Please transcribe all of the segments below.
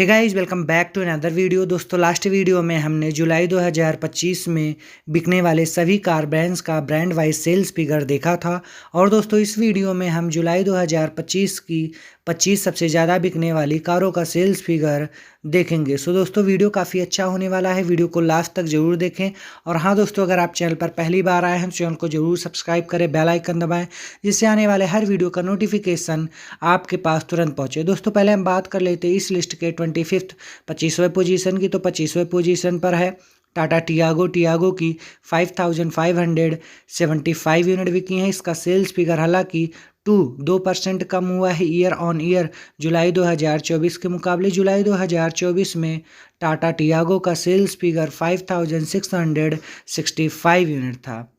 Hey guys, welcome back to another video. दोस्तों, last video में हमने जुलाई 2025 में बिकने वाले सभी कार ब्रांड्स का ब्रांड वाइज सेल्स फिगर देखा था। और दोस्तों, इस वीडियो में हम जुलाई 2025 की 25 सबसे ज़्यादा बिकने वाली कारों का सेल्स फिगर देखेंगे। सो दोस्तों, वीडियो काफ़ी अच्छा होने वाला है, वीडियो को लास्ट तक जरूर देखें। और हाँ दोस्तों, अगर आप चैनल पर पहली बार आए हैं तो चैनल को जरूर सब्सक्राइब करें, बेल आइकन दबाएं, जिससे आने वाले हर वीडियो का नोटिफिकेशन आपके पास तुरंत पहुंचे। दोस्तों, पहले हम बात कर लेते हैं इस लिस्ट के 25th 25वें पोजीशन की। तो 25वें पोजीशन पर है टाटा टियागो की 5575 यूनिट बिकी हैं। इसका सेल्स फिगर हालांकि 2% कम हुआ है ईयर ऑन ईयर जुलाई 2024 के मुकाबले। जुलाई 2024 में टाटा टियागो का सेल्स फिगर 5665 यूनिट था।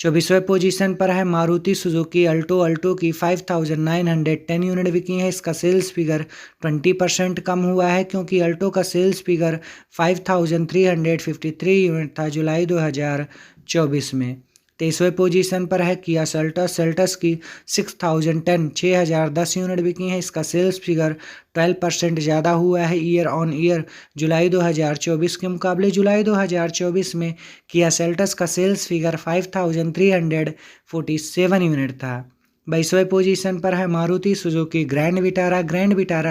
24वें पोजीशन पर है मारुति सुजुकी अल्टो की 5910 यूनिट बिकी है। इसका सेल्स फिगर 20% कम हुआ है, क्योंकि अल्टो का सेल्स फिगर 5353 यूनिट था जुलाई 2024 में। 23वें पोजीशन पर है किया सेल्टस की 6010 यूनिट बिकी है। इसका सेल्स फिगर 12% ज़्यादा हुआ है ईयर ऑन ईयर जुलाई 2024 के मुकाबले। जुलाई 2024 में किया सेल्टस का सेल्स फिगर 5347 यूनिट था। 22वें पोजीशन पर है मारुति सुजुकी ग्रैंड विटारा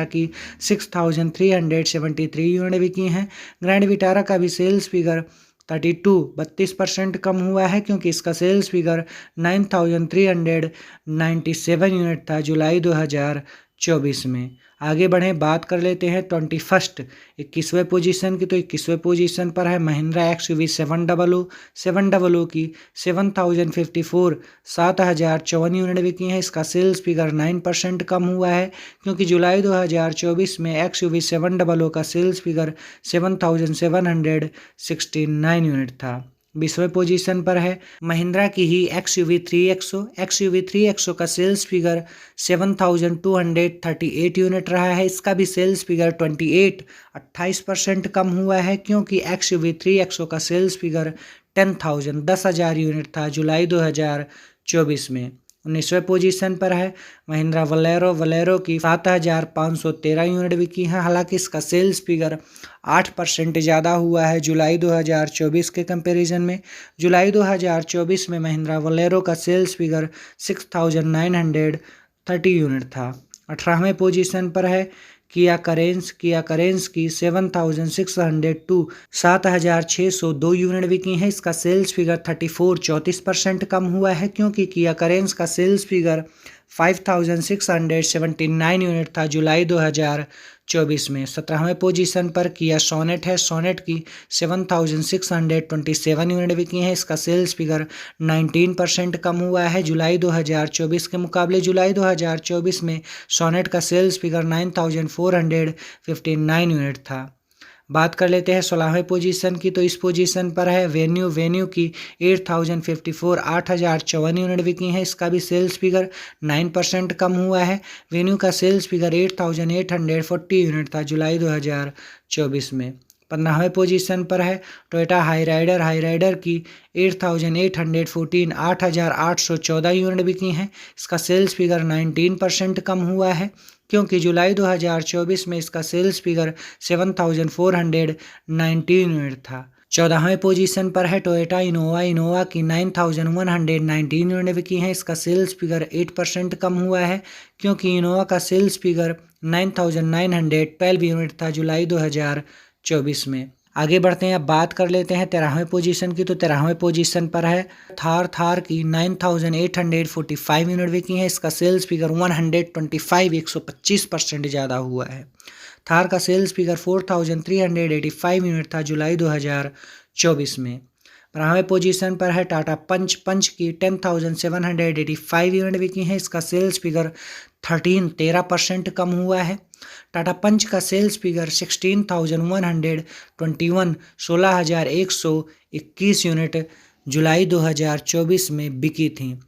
की 6373 यूनिट बिकी हैं। ग्रैंड विटारा का भी सेल्स फिगर 32% कम हुआ है, क्योंकि इसका सेल्स फिगर 9397 यूनिट था जुलाई 2024 में। आगे बढ़ें, बात कर लेते हैं 21वें पोजीशन की। तो 21वें पोजीशन पर है महिंद्रा XUV 700 की 7054 यूनिट बिकी हैं। इसका सेल्स फिगर 9% कम हुआ है, क्योंकि जुलाई 2024 में XUV 700 का सेल्स फिगर 7769 यूनिट था। 20वें पोजीशन पर है महिंद्रा की ही XUV 3XO का सेल्स फिगर 7238 यूनिट रहा है। इसका भी सेल्स फिगर 28% कम हुआ है, क्योंकि XUV 3XO का सेल्स फिगर 10,000 यूनिट था जुलाई 2024 में। 19वें पोजीशन पर है महिंद्रा वलेरो की 7513 यूनिट बिकी है। हालांकि इसका सेल्स फिगर 8% ज़्यादा हुआ है जुलाई 2024 के कंपैरिजन में। जुलाई 2024 में महिंद्रा वलेरो का सेल्स फिगर 6930 यूनिट था। 18वें पोजीशन पर है किया करेंस की 7602 यूनिट बिकी हैं। इसका सेल्स फिगर 34% कम हुआ है, क्योंकि किया करेंस का सेल्स फिगर 5679 यूनिट था जुलाई 2024 में। 17वें पोजीशन पर किया सोनेट की 7627 यूनिट बिकी हैं। इसका सेल्स फिगर 19% कम हुआ है जुलाई 2024 के मुकाबले। जुलाई 2024 में सोनेट का सेल्स फिगर 9459 यूनिट था। बात कर लेते हैं 16वें पोजीशन की। तो इस पोजीशन पर है वेन्यू की 8054 यूनिट बिकी हैं। इसका भी सेल्स फिगर 9% कम हुआ है। वेन्यू का सेल्स फिगर 8840 यूनिट था जुलाई 2024 में। 15वें पोजीशन पर है टोयोटा हाईराइडर की 8814 यूनिट बिकी हैं। इसका सेल्स फिगर 19% कम हुआ है, क्योंकि जुलाई 2024 में इसका सेल्स फिगर 7419 यूनिट था। 14वें पोजीशन पर है टोयोटा इनोवा की 9119 यूनिट बिकी हैं। इसका सेल्स फिगर 8% कम हुआ है, क्योंकि इनोवा का सेल्स फिगर 9912 यूनिट था जुलाई 2024 में। आगे बढ़ते हैं, अब बात कर लेते हैं 13वें पोजीशन की। तो 13वें पोजीशन पर है थार की 9845 यूनिट बिकी हैं। इसका सेल्स फिगर 125% ज़्यादा हुआ है। थार का सेल्स फिगर 4385 यूनिट था जुलाई 2024 में। 12वें पोजीशन पर है टाटा पंच की 10785 यूनिट बिकी हैं। इसका सेल्स फिगर 13% कम हुआ है। टाटा पंच का सेल्स फिगर 16121 यूनिट जुलाई 2024 में बिकी थी।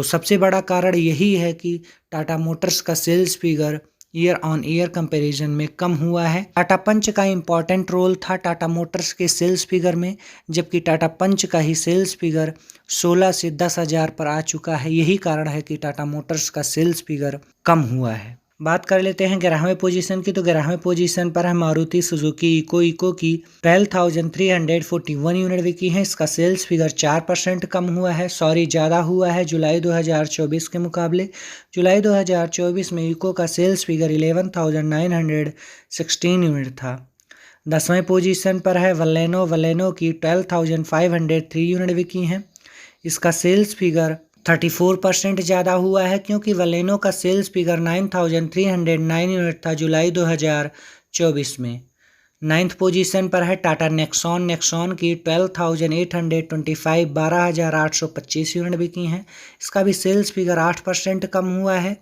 सबसे बड़ा कारण यही है कि टाटा मोटर्स का sales figure year on year comparison में कम हुआ है। टाटा पंच का इम्पॉर्टेंट रोल था टाटा मोटर्स के सेल्स फिगर में, जबकि टाटा पंच का ही सेल्स फिगर 16 से 10,000 पर आ चुका है। यही कारण है कि टाटा मोटर्स का सेल्स फिगर कम हुआ है। बात कर लेते हैं 11वें पोजीशन की। तो 11वें पोजीशन पर है मारुति सुजुकी इको की 12,341 यूनिट बिकी है। इसका सेल्स फिगर 4% कम हुआ है, ज़्यादा हुआ है जुलाई 2024 के मुकाबले। जुलाई 2024 में इको का सेल्स फिगर 11,916 यूनिट था। 10वें पोजीशन पर है वलेनो की 12,503 यूनिट बिकी हैं। इसका सेल्स फिगर 34% ज़्यादा हुआ है, क्योंकि वलेनो का सेल्स फिगर 9,309 यूनिट था जुलाई 2024 में। 9th पोजीशन पर है टाटा नेक्सॉन की 12,825 12,825 यूनिट बिकी हैं। इसका भी सेल्स फिगर 8% कम हुआ है।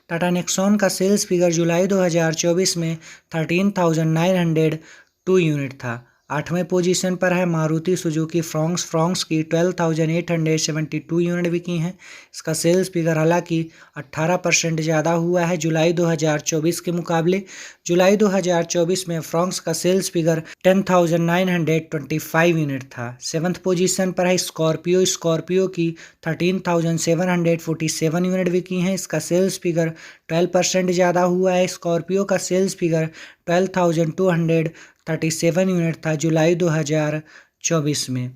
टाटा नेक्सॉन का सेल्स फिगर जुलाई 2024 में 13,902 यूनिट था। 8वें पोजीशन पर है मारुति सुजुकी फ्रॉन्क्स की 12,872 यूनिट बिकी हैं। इसका सेल्स फिगर हालांकि 18% ज़्यादा हुआ है जुलाई 2024 के मुकाबले। जुलाई 2024 में फ्रॉन्क्स का सेल्स फिगर 10,925 यूनिट था। 7th पोजीशन पर है स्कॉर्पियो की 13,747 यूनिट बिकी हैं। इसका सेल्स फिगर 12% ज़्यादा हुआ है। स्कॉर्पियो का सेल्स फिगर 12,237 यूनिट था जुलाई 2024 में।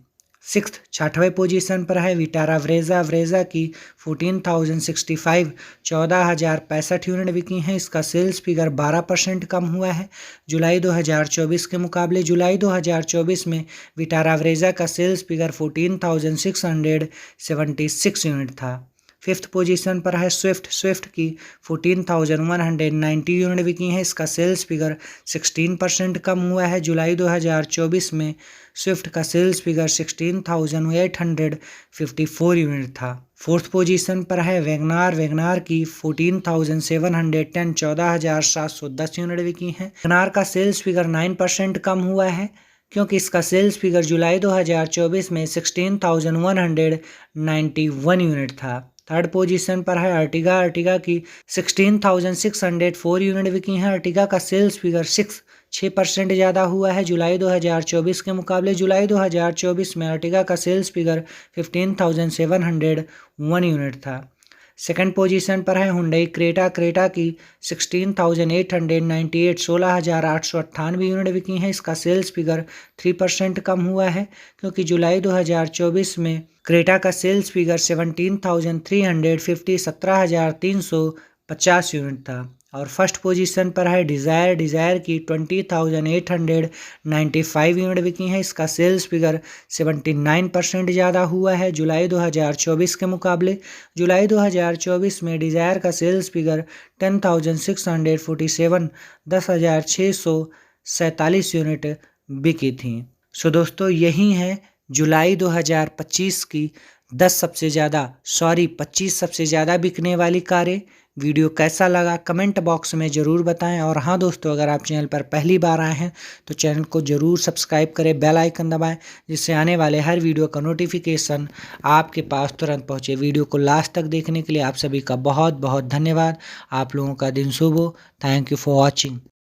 6वें पोजीशन पर है विटारा ब्रेजा की 14,065 14,065 यूनिट बिकी हैं। इसका सेल्स फिगर 12% कम हुआ है जुलाई 2024 के मुकाबले। जुलाई 2024 में विटारा ब्रेजा का सेल्स फिगर 14,676 यूनिट था। 5th पोजीशन पर है स्विफ्ट की 14,190 यूनिट बिकी हैं। इसका सेल्स फिगर 16% कम हुआ है जुलाई 2024 में। स्विफ्ट का सेल्स फिगर 16,854 यूनिट था। 4th पोजीशन पर है वैगनार की 14,710 14,710 यूनिट बिकी हैं। वैगनार का सेल्स फिगर 9% कम हुआ है, क्योंकि इसका सेल्स फिगर जुलाई 2024 में 16,191 यूनिट था। 3rd पोजीशन पर है अर्टिगा की 16,604 यूनिट बिकी हैं। अर्टिगा का सेल्स फिगर 6% ज़्यादा हुआ है जुलाई 2024 के मुकाबले। जुलाई 2024 में अर्टिगा का सेल्स फिगर 15,701 यूनिट था। 2nd पोजीशन पर है हुंडई क्रेटा की 16,898 16,898 यूनिट बिकी हैं। इसका सेल्स फिगर 3% कम हुआ है, क्योंकि जुलाई 2024 में क्रेटा का सेल्स फिगर 17,350 17,350 यूनिट था। और 1st पोजीशन पर है डिज़ायर की 20,895 यूनिट बिकी हैं। इसका सेल्स फिगर 79% ज़्यादा हुआ है जुलाई 2024 के मुकाबले। जुलाई 2024 में डिज़ायर का सेल्स फिगर 10,647 10,647 यूनिट बिकी थी। सो दोस्तों, यही है जुलाई 2025 की 25 सबसे ज़्यादा बिकने वाली कारें। वीडियो कैसा लगा कमेंट बॉक्स में ज़रूर बताएं। और हाँ दोस्तों, अगर आप चैनल पर पहली बार आए हैं तो चैनल को ज़रूर सब्सक्राइब करें, बेल आइकन दबाएं, जिससे आने वाले हर वीडियो का नोटिफिकेशन आपके पास तुरंत पहुँचे। वीडियो को लास्ट तक देखने के लिए आप सभी का बहुत बहुत धन्यवाद। आप लोगों का दिन शुभ हो। Thank you for watching.